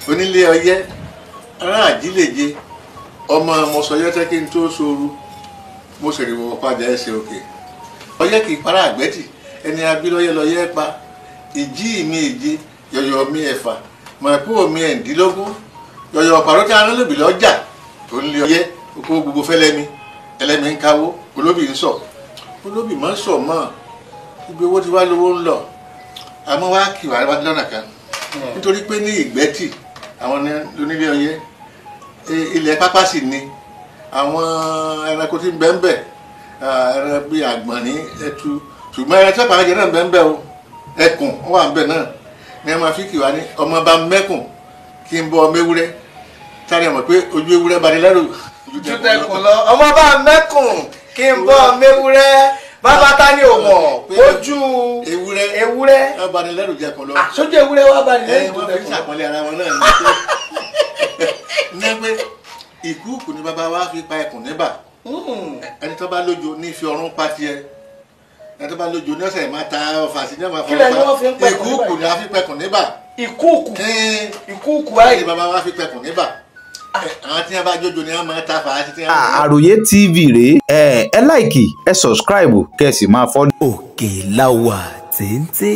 onílé ọyẹ́ ará àjílèje ọmọ mọ̀sọ̀yọ́tẹ́ kí n tó sóoru mo sì rí wọn padà ẹsẹ̀ òkè ọyẹ́ kì í para àgbẹ́tì ẹni abílọ́yẹ́ lọ́yẹ́ pa ìjí mi èje yọ̀yọ̀ mi ẹ̀fà mọ̀ẹ́pọ̀ mi ẹ̀ǹdínlógún yọ̀yọ̀ ọ̀pàrọ̀ tí aráàlú lọ́jà onílé ọyẹ́ oko gbogbo fẹ́lẹ́mi ẹlẹ́mi ń káwó olóbì ń sọ olóbì máa ń sọ mọ́ ibi owó tí wàá lówó ń lọ àmọ́ wàá kì wàá wá lọ́nà kan nítorí pé ní ìgbẹ́tì àwọn onílé ọyẹ́ ilẹ̀ pápá sì ni àwọn ẹranko tí ń bẹ ń bẹ ẹran bíi àgbọ̀nrín ẹtu ṣùgbọ́n ẹran tí wọ́n pàájẹ náà ń bẹ ń bẹ o ẹkùn wọ́n wà ń bẹ náà ní ẹ máa fi kì wá ní ọmọ bá mẹ́kùn kí n bọ ọmọ ewúrẹ́ sáré mọ̀ pé ojú ewúrẹ́ bá ní lẹ́rù ju tẹkùn lọ ọmọ bá mẹ́kùn kí n bọ ọmọ ewúrẹ́ bàbá ta ni ò mọ̀ ojú ewúrẹ́ wọ́n bá ní lẹ́rù jẹkùn lọ. sójú ewúrẹ́ wọ́n bá ní lẹ́rù wọ́n fi ṣàpọ́nlé ara wọn náà ní pé ìkúùkù ni bàbá wa fi pa ẹkùn níbà ẹni tó bá lójo ní fi ọrùn pa tiẹ̀ ẹni tó bá lójo ní ọ̀sẹ̀ máa ta ọfà sí ní ọmọ afọwọ́ pa ìkúùkù ni a fi pẹkùn níbà. ìkúùkù ayé ni bàbá wa fi pẹkùn níbà àwọn tí wọn bá jójo ni wọn máa ta fà á sí tí wọn. Àròyé TV rèé ẹ láìkì ẹ sọ̀scribe kẹ́ ẹ sì máa fọ́lọ́. Òkèláwà téńté.